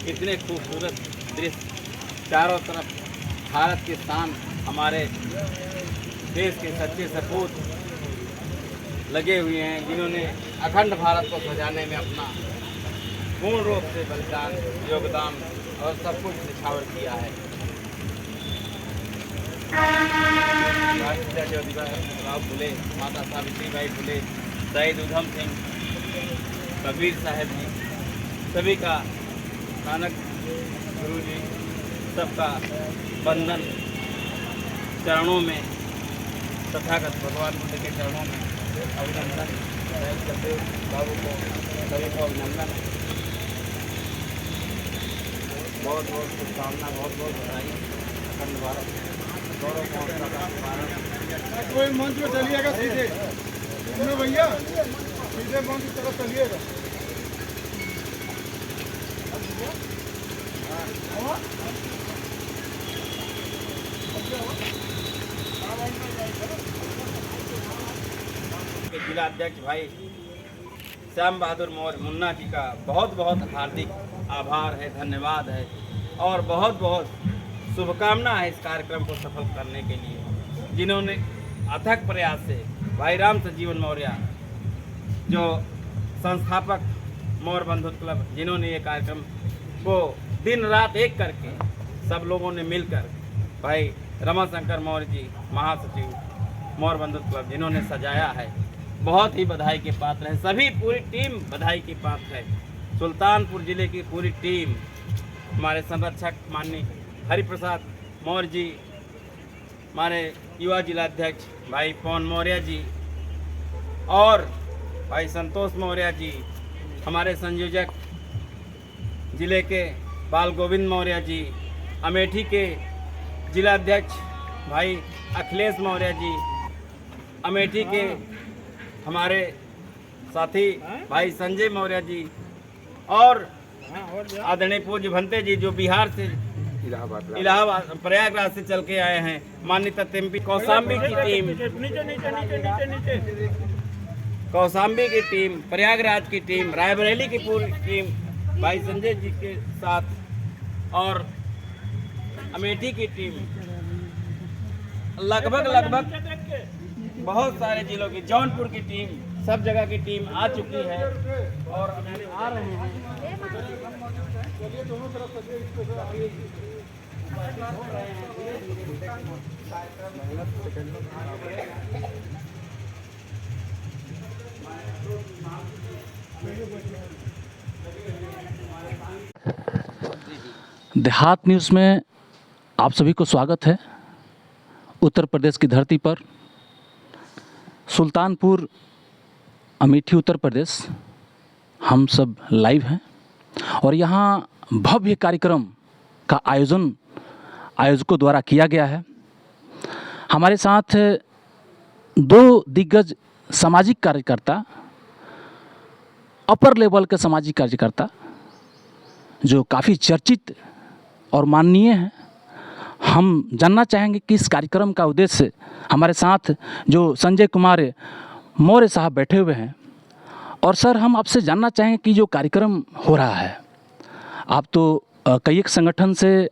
कितने खूबसूरत दृश्य चारों तरफ भारत की शान, हमारे देश के सच्चे सपूत लगे हुए हैं, जिन्होंने अखंड भारत को सजाने में अपना पूर्ण रूप से बलिदान, योगदान और सब कुछ निछावर किया है। राष्ट्रपिता ज्योतिबा फुले, माता सावित्रीबाई फुले, शहीद उधम सिंह, कबीर साहब जी, सभी का, नानक गुरु जी, सबका बंधन चरणों में, तथागत भगवान बुद्ध के चरणों में अभिनंदन। सदैव बाबू को, सभी को अभिनंदन, बहुत बहुत शुभकामना, बहुत बहुत बधाई। अखंड भारत गौरव भारत। कोई मंच में चलिएगा सीधे, भैया सीधे मंच की तरफ चलिएगा। जिला अध्यक्ष भाई श्याम बहादुर मौर्य मुन्ना जी का बहुत बहुत हार्दिक आभार है, धन्यवाद है और बहुत बहुत शुभकामना है इस कार्यक्रम को सफल करने के लिए, जिन्होंने अथक प्रयास से भाई राम संजीवन मौर्य जो संस्थापक मौर्य बंधुत्व क्लब, जिन्होंने ये कार्यक्रम को दिन रात एक करके सब लोगों ने मिलकर, भाई रमाशंकर मौर्य जी महासचिव मौर्य बंधुत्व क्लब, जिन्होंने सजाया है, बहुत ही बधाई के पात्र है। सभी पूरी टीम बधाई की पात्र है। सुल्तानपुर जिले की पूरी टीम, हमारे संरक्षक माननीय हरिप्रसाद मौर्य जी, हमारे युवा जिलाध्यक्ष भाई पवन मौर्य जी और भाई संतोष मौर्य जी, हमारे संयोजक जिले के बाल गोविंद मौर्य जी, अमेठी के जिलाध्यक्ष भाई अखिलेश मौर्य जी, अमेठी के हमारे साथी भाई संजय मौर्य जी और आदरणीय पूज्य भंते जी जो बिहार से इलाहाबाद प्रयागराज से चल के आए हैं, माननीय तत्व कौशाम्बी की टीम, कौशाम्बी की टीम, प्रयागराज की टीम, रायबरेली की पूरी टीम भाई संजय जी के साथ और अमेठी की टीम, लगभग बहुत सारे जिलों की, जौनपुर की टीम, सब जगह की टीम आ चुकी है और आ रहे हैं। देहात न्यूज़ में आप सभी को स्वागत है। उत्तर प्रदेश की धरती पर सुल्तानपुर, अमेठी, उत्तर प्रदेश, हम सब लाइव हैं और यहाँ भव्य कार्यक्रम का आयोजकों द्वारा किया गया है। हमारे साथ दो दिग्गज सामाजिक कार्यकर्ता, अपर लेवल के सामाजिक कार्यकर्ता जो काफ़ी चर्चित और माननीय हैं। हम जानना चाहेंगे कि इस कार्यक्रम का उद्देश्य, हमारे साथ जो संजय कुमार मौर्य साहब बैठे हुए हैं, और सर हम आपसे जानना चाहेंगे कि जो कार्यक्रम हो रहा है, आप तो कई एक संगठन से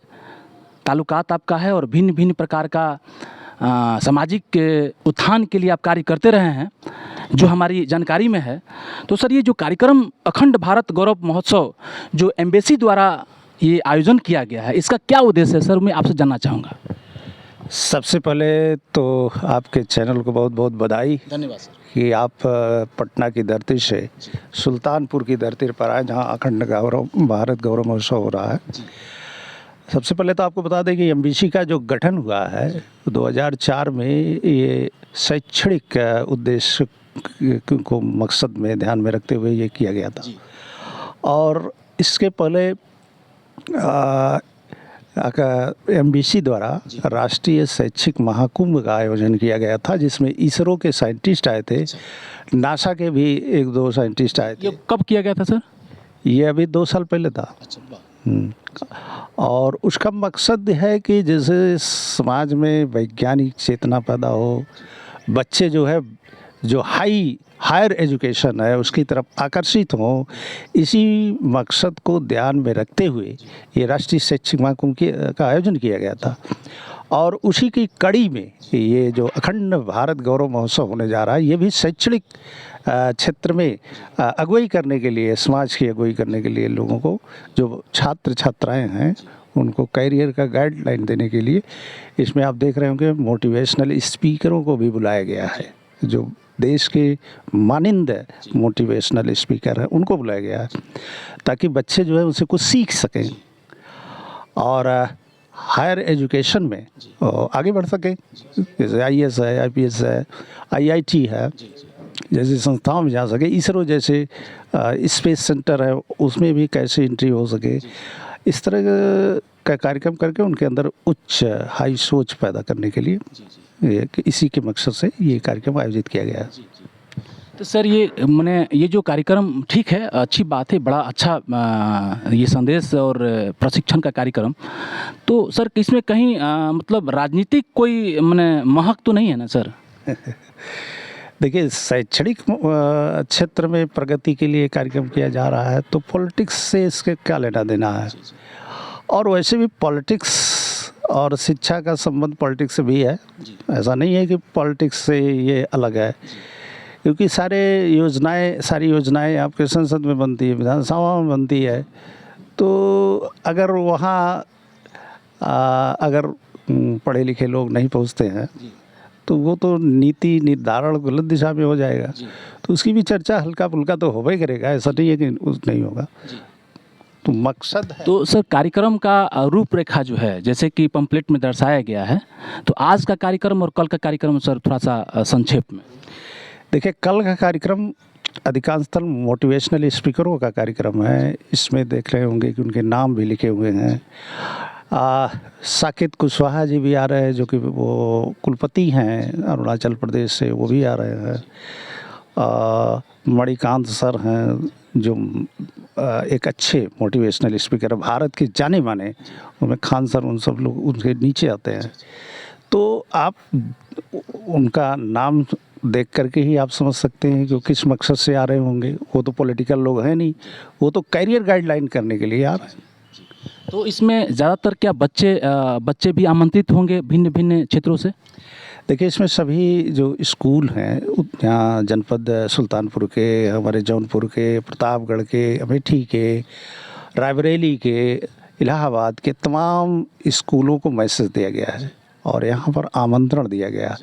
ताल्लुकात आपका है और भिन्न भिन्न प्रकार का सामाजिक उत्थान के लिए आप कार्य करते रहे हैं, जो हमारी जानकारी में है। तो सर ये जो कार्यक्रम अखंड भारत गौरव महोत्सव जो एम्बेसी द्वारा ये आयोजन किया गया है, इसका क्या उद्देश्य है सर, मैं आपसे जानना चाहूँगा। सबसे पहले तो आपके चैनल को बहुत बहुत बधाई। धन्यवाद सर। कि आप पटना की धरती से सुल्तानपुर की धरती पर आए, जहाँ अखंड गौरव भारत गौरव महोत्सव हो रहा है। सबसे पहले तो आपको बता दें कि एमबीसी का जो गठन हुआ है 2004 में, ये शैक्षणिक उद्देश्य को मकसद में ध्यान में रखते हुए ये किया गया था। और इसके पहले एमबीसी द्वारा राष्ट्रीय शैक्षिक महाकुंभ का आयोजन किया गया था, जिसमें इसरो के साइंटिस्ट आए थे, नासा के भी एक दो साइंटिस्ट आए थे। ये कब किया गया था सर? ये अभी 2 साल पहले था। और उसका मकसद है कि जैसे समाज में वैज्ञानिक चेतना पैदा हो, बच्चे जो है जो हायर एजुकेशन है उसकी तरफ आकर्षित हों, इसी मकसद को ध्यान में रखते हुए ये राष्ट्रीय शैक्षिक महाकुंभ का आयोजन किया गया था। और उसी की कड़ी में ये जो अखंड भारत गौरव महोत्सव होने जा रहा है, ये भी शैक्षणिक क्षेत्र में अगुवाई करने के लिए, समाज की अगुवाई करने के लिए, लोगों को जो छात्र छात्राएं हैं उनको कैरियर का गाइडलाइन देने के लिए इसमें आप देख रहे होंगे मोटिवेशनल स्पीकरों को भी बुलाया गया है। जो देश के मानिंद मोटिवेशनल स्पीकर हैं उनको बुलाया गया है ताकि बच्चे जो है उनसे कुछ सीख सकें और हायर एजुकेशन में आगे बढ़ सकें। जैसे IAS है, IPS है, IIT है, जैसी संस्थाओं में जा सके। इसरो जैसे स्पेस सेंटर है उसमें भी कैसे एंट्री हो सके, इस तरह का कार्यक्रम करके उनके अंदर उच्च हाई सोच पैदा करने के लिए इसी के मकसद से ये कार्यक्रम आयोजित किया गया है। तो सर ये जो कार्यक्रम ठीक है, अच्छी बात है, बड़ा अच्छा ये संदेश और प्रशिक्षण का कार्यक्रम। तो सर इसमें कहीं मतलब राजनीतिक कोई महक तो नहीं है ना सर? देखिए, शैक्षणिक क्षेत्र में प्रगति के लिए कार्यक्रम किया जा रहा है तो पॉलिटिक्स से इसके क्या लेना देना है। और वैसे भी पॉलिटिक्स और शिक्षा का संबंध पॉलिटिक्स से भी है, ऐसा नहीं है कि पॉलिटिक्स से ये अलग है, क्योंकि सारी योजनाएं आपके संसद में बनती है, विधानसभा में बनती है। तो अगर वहाँ अगर पढ़े लिखे लोग नहीं पहुँचते हैं तो वो तो नीति निर्धारण गलत दिशा में हो जाएगा। तो उसकी भी चर्चा हल्का फुल्का तो होगा ही करेगा, ऐसा नहीं है कि नहीं होगा। तो मकसद है। तो सर कार्यक्रम का रूपरेखा जो है जैसे कि पंपलेट में दर्शाया गया है, तो आज का कार्यक्रम और कल का कार्यक्रम सर थोड़ा सा संक्षेप में। देखिए, कल का कार्यक्रम अधिकांशतः मोटिवेशनल स्पीकरों का कार्यक्रम है। इसमें देख रहे होंगे कि उनके नाम भी लिखे हुए हैं। साकेत कुशवाहा जी भी आ रहे हैं, जो कि वो कुलपति हैं अरुणाचल प्रदेश से, वो भी आ रहे हैं। मणिकांत सर हैं जो एक अच्छे मोटिवेशनल स्पीकर है, भारत के जाने माने, उनमें खान सर, उन सब लोग उनके नीचे आते हैं। तो आप उनका नाम देख करके ही आप समझ सकते हैं कि किस मकसद से आ रहे होंगे। वो तो पॉलिटिकल लोग हैं नहीं, वो तो कैरियर गाइडलाइन करने के लिए आ रहे हैं। तो इसमें ज़्यादातर क्या बच्चे भी आमंत्रित होंगे भिन्न भिन्न क्षेत्रों से? देखिए, इसमें सभी जो स्कूल हैं यहाँ जनपद सुल्तानपुर के, हमारे जौनपुर के, प्रतापगढ़ के, अमेठी के, रायबरेली के, इलाहाबाद के तमाम स्कूलों को मैसेज दिया गया है और यहाँ पर आमंत्रण दिया गया।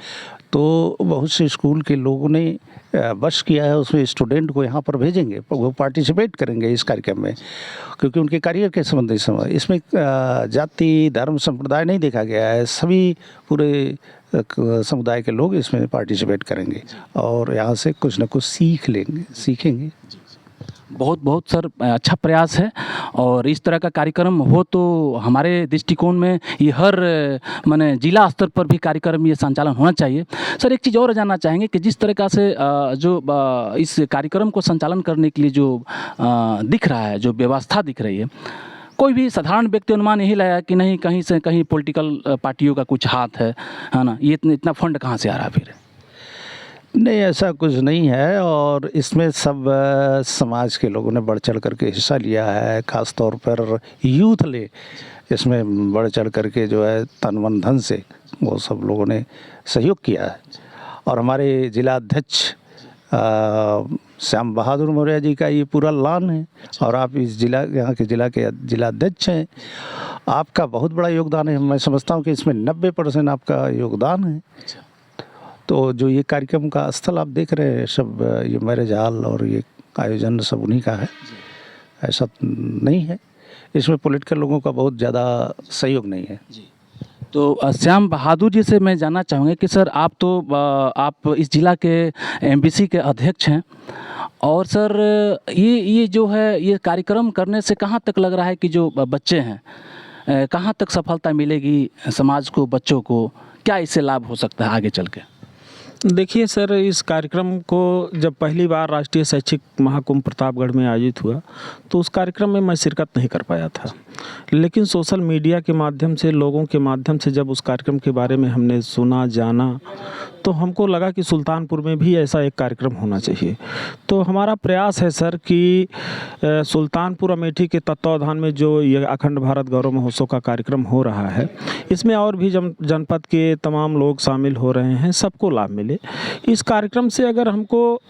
तो बहुत से स्कूल के लोगों ने बस किया है, उसमें स्टूडेंट को यहाँ पर भेजेंगे, वो पार्टिसिपेट करेंगे इस कार्यक्रम में, क्योंकि उनके करियर के संबंधित समय इसमें जाति धर्म संप्रदाय नहीं देखा गया है। सभी पूरे समुदाय के लोग इसमें पार्टिसिपेट करेंगे और यहाँ से कुछ न कुछ सीखेंगे। बहुत बहुत सर अच्छा प्रयास है और इस तरह का कार्यक्रम हो तो हमारे दृष्टिकोण में ये हर जिला स्तर पर भी कार्यक्रम ये संचालन होना चाहिए। सर एक चीज़ और जानना चाहेंगे कि जिस तरह से जो इस कार्यक्रम को संचालन करने के लिए जो दिख रहा है, जो व्यवस्था दिख रही है, कोई भी साधारण व्यक्ति अनुमान यही लाया कि नहीं कहीं से कहीं पॉलिटिकल पार्टियों का कुछ हाथ है ना, ये इतना फंड कहाँ से आ रहा है फिर? नहीं, ऐसा कुछ नहीं है और इसमें सब समाज के लोगों ने बढ़ चढ़ करके हिस्सा लिया है। ख़ास तौर पर यूथ ने इसमें बढ़ चढ़ करके जो है तन मन धन से वो सब लोगों ने सहयोग किया है। और हमारे जिला अध्यक्ष श्याम बहादुर मौर्य जी का ये पूरा लान है और आप इस यहाँ के जिला अध्यक्ष हैं, आपका बहुत बड़ा योगदान है। मैं समझता हूँ कि इसमें 90% आपका योगदान है। तो जो ये कार्यक्रम का स्थल आप देख रहे हैं सब, ये मैरिज हॉल और ये आयोजन सब उन्हीं का है, ऐसा नहीं है। इसमें पॉलिटिकल लोगों का बहुत ज़्यादा सहयोग नहीं है। तो श्याम बहादुर जी से मैं जानना चाहूँगा कि सर आप इस जिला के MBC के अध्यक्ष हैं और सर ये जो है ये कार्यक्रम करने से कहाँ तक लग रहा है कि जो बच्चे हैं कहाँ तक सफलता मिलेगी समाज को, बच्चों को, क्या इससे लाभ हो सकता है आगे चल के? देखिए सर, इस कार्यक्रम को जब पहली बार राष्ट्रीय शैक्षिक महाकुंभ प्रतापगढ़ में आयोजित हुआ तो उस कार्यक्रम में मैं शिरकत नहीं कर पाया था, लेकिन सोशल मीडिया के माध्यम से, लोगों के माध्यम से जब उस कार्यक्रम के बारे में हमने सुना, जाना, तो हमको लगा कि सुल्तानपुर में भी ऐसा एक कार्यक्रम होना चाहिए। तो हमारा प्रयास है सर कि सुल्तानपुर अमेठी के तत्वावधान में जो ये अखंड भारत गौरव महोत्सव का कार्यक्रम हो रहा है, इसमें और भी जनपद के तमाम लोग शामिल हो रहे हैं, सबको लाभ मिले। इस कार्यक्रम से अगर हमको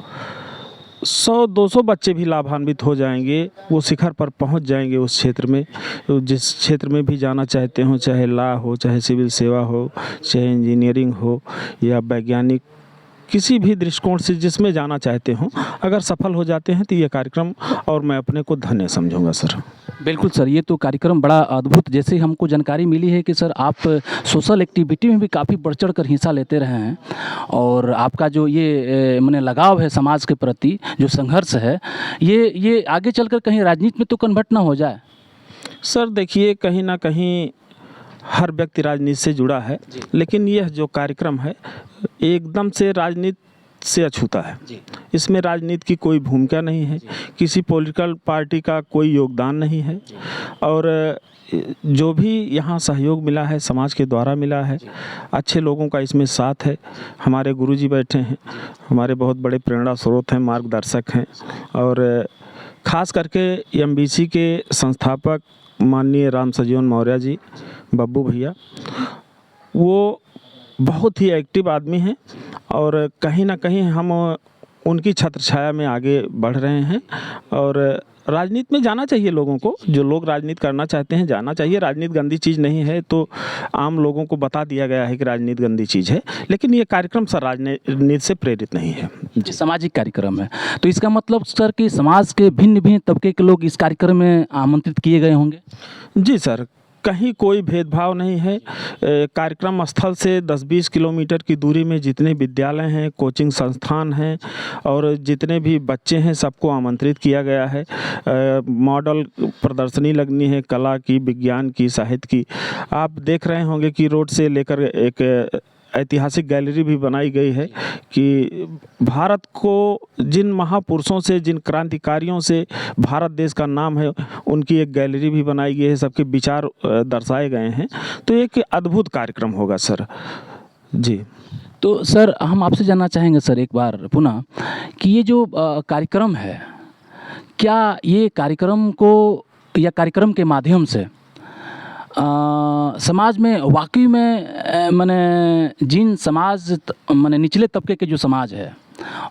100-200 बच्चे भी लाभान्वित हो जाएंगे, वो शिखर पर पहुंच जाएंगे उस क्षेत्र में, जिस क्षेत्र में भी जाना चाहते हो, चाहे लॉ हो, चाहे सिविल सेवा हो, चाहे इंजीनियरिंग हो या वैज्ञानिक, किसी भी दृष्टिकोण से जिसमें जाना चाहते हो, अगर सफल हो जाते हैं तो ये कार्यक्रम और मैं अपने को धन्य समझूंगा सर। बिल्कुल सर, ये तो कार्यक्रम बड़ा अद्भुत, जैसे हमको जानकारी मिली है कि सर आप सोशल एक्टिविटी में भी काफ़ी बढ़ चढ़ कर हिस्सा लेते रहे हैं और आपका जो ये माने लगाव है समाज के प्रति, जो संघर्ष है, ये आगे चलकर कहीं राजनीति में तो कन्वर्ट ना हो जाए। सर देखिए, कहीं ना कहीं हर व्यक्ति राजनीति से जुड़ा है, लेकिन यह जो कार्यक्रम है एकदम से राजनीति से अछूता है। इसमें राजनीति की कोई भूमिका नहीं है, किसी पॉलिटिकल पार्टी का कोई योगदान नहीं है और जो भी यहाँ सहयोग मिला है समाज के द्वारा मिला है, अच्छे लोगों का इसमें साथ है। हमारे गुरुजी बैठे हैं, हमारे बहुत बड़े प्रेरणा स्रोत हैं, मार्गदर्शक हैं और ख़ास करके एमबीसी के संस्थापक माननीय राम सजीवन मौर्य जी, बब्बू भैया, वो बहुत ही एक्टिव आदमी हैं और कहीं ना कहीं हम उनकी छत्र छाया में आगे बढ़ रहे हैं और राजनीति में जाना चाहिए लोगों को, जो लोग राजनीति करना चाहते हैं जाना चाहिए। राजनीति गंदी चीज़ नहीं है, तो आम लोगों को बता दिया गया है कि राजनीति गंदी चीज़ है, लेकिन ये कार्यक्रम सर राजनीति से प्रेरित नहीं है। जी, सामाजिक कार्यक्रम है, तो इसका मतलब सर कि समाज के भिन्न भिन्न तबके के लोग इस कार्यक्रम में आमंत्रित किए गए होंगे। जी सर, कहीं कोई भेदभाव नहीं है। कार्यक्रम स्थल से 10-20 किलोमीटर की दूरी में जितने विद्यालय हैं, कोचिंग संस्थान हैं और जितने भी बच्चे हैं, सबको आमंत्रित किया गया है। मॉडल प्रदर्शनी लगनी है, कला की, विज्ञान की, साहित्य की। आप देख रहे होंगे कि रोड से लेकर एक ऐतिहासिक गैलरी भी बनाई गई है कि भारत को जिन महापुरुषों से, जिन क्रांतिकारियों से भारत देश का नाम है, उनकी एक गैलरी भी बनाई गई है, सबके विचार दर्शाए गए हैं। तो एक अद्भुत कार्यक्रम होगा सर। जी, तो सर हम आपसे जानना चाहेंगे सर एक बार पुनः कि ये जो कार्यक्रम है, क्या ये कार्यक्रम को या कार्यक्रम के माध्यम से समाज में वाकई में माने जिन समाज माने निचले तबके के जो समाज है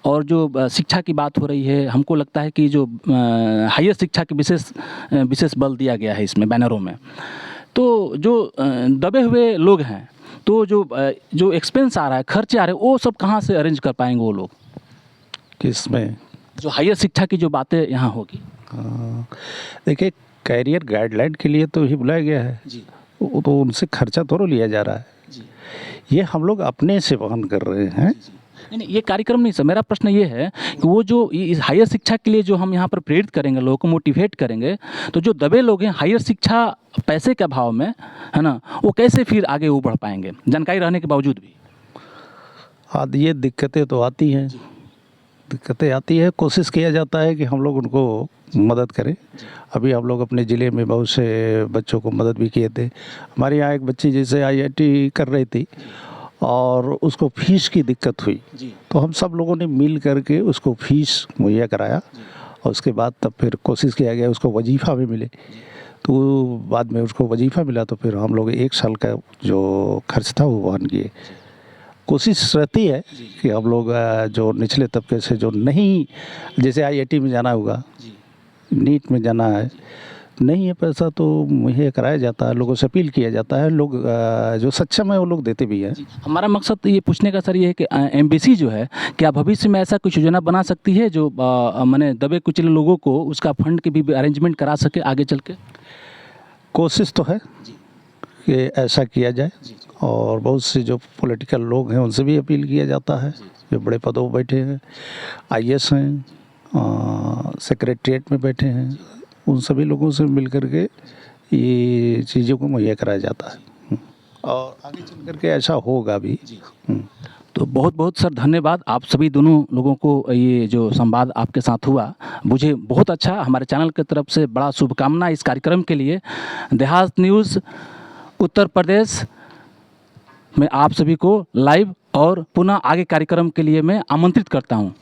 और जो शिक्षा की बात हो रही है, हमको लगता है कि जो हायर शिक्षा के विशेष बल दिया गया है इसमें बैनरों में, तो जो दबे हुए लोग हैं, तो जो एक्सपेंस आ रहा है, खर्चे आ रहे हैं, वो सब कहाँ से अरेंज कर पाएंगे वो लोग? किसमें? जो हायर शिक्षा की जो बातें यहाँ होगी। देखिए, कैरियर गाइडलाइन के लिए तो ही बुलाया गया है जी, वो तो उनसे खर्चा थोड़ा लिया जा रहा है जी। ये हम लोग अपने से वहन कर रहे हैं। नहीं, ये कार्यक्रम नहीं सर, मेरा प्रश्न ये है कि वो जो इस हायर शिक्षा के लिए जो हम यहाँ पर प्रेरित करेंगे, लोगों को मोटिवेट करेंगे, तो जो दबे लोग हैं हायर शिक्षा पैसे के अभाव में, है ना, वो कैसे फिर आगे वो बढ़ पाएंगे जानकारी रहने के बावजूद भी? हाँ, ये दिक्कतें तो आती हैं, कोशिश किया जाता है कि हम लोग उनको मदद करें। अभी हम लोग अपने ज़िले में बहुत से बच्चों को मदद भी किए थे। हमारे यहाँ एक बच्ची जैसे IIT कर रही थी और उसको फीस की दिक्कत हुई, तो हम सब लोगों ने मिल करके उसको फीस मुहैया कराया और उसके बाद तब फिर कोशिश किया गया उसको वजीफ़ा भी मिले। तो बाद में उसको वजीफ़ा मिला तो फिर हम लोग 1 साल का जो खर्च था वो वहन किए। कोशिश रहती है कि हम लोग जो निचले तबके से जो नहीं, जैसे IIT में जाना होगा, नीट में जाना है, नहीं है पैसा, तो मुहैया कराया जाता है, लोगों से अपील किया जाता है। लोग जो सक्षम है वो लोग देते भी हैं। हमारा मकसद ये पूछने का सर ये है कि एमबीसी जो है, क्या भविष्य में ऐसा कुछ योजना बना सकती है जो माने दबे कुचले लोगों को उसका फंड के भी अरेंजमेंट करा सके आगे चल के? कोशिश तो है कि ऐसा किया जाए और बहुत से जो पॉलिटिकल लोग हैं उनसे भी अपील किया जाता है, जो बड़े पदों पर बैठे हैं, IAS हैं, सेक्रेटरीट में बैठे हैं, उन सभी लोगों से मिल कर के ये चीज़ों को मुहैया कराया जाता है और आगे चल कर के ऐसा होगा भी। तो बहुत बहुत सर धन्यवाद आप सभी दोनों लोगों को। ये जो संवाद आपके साथ हुआ मुझे बहुत अच्छा, हमारे चैनल की तरफ से बड़ा शुभकामना इस कार्यक्रम के लिए। देहात न्यूज़ उत्तर प्रदेश में आप सभी को लाइव और पुनः आगे कार्यक्रम के लिए मैं आमंत्रित करता हूँ।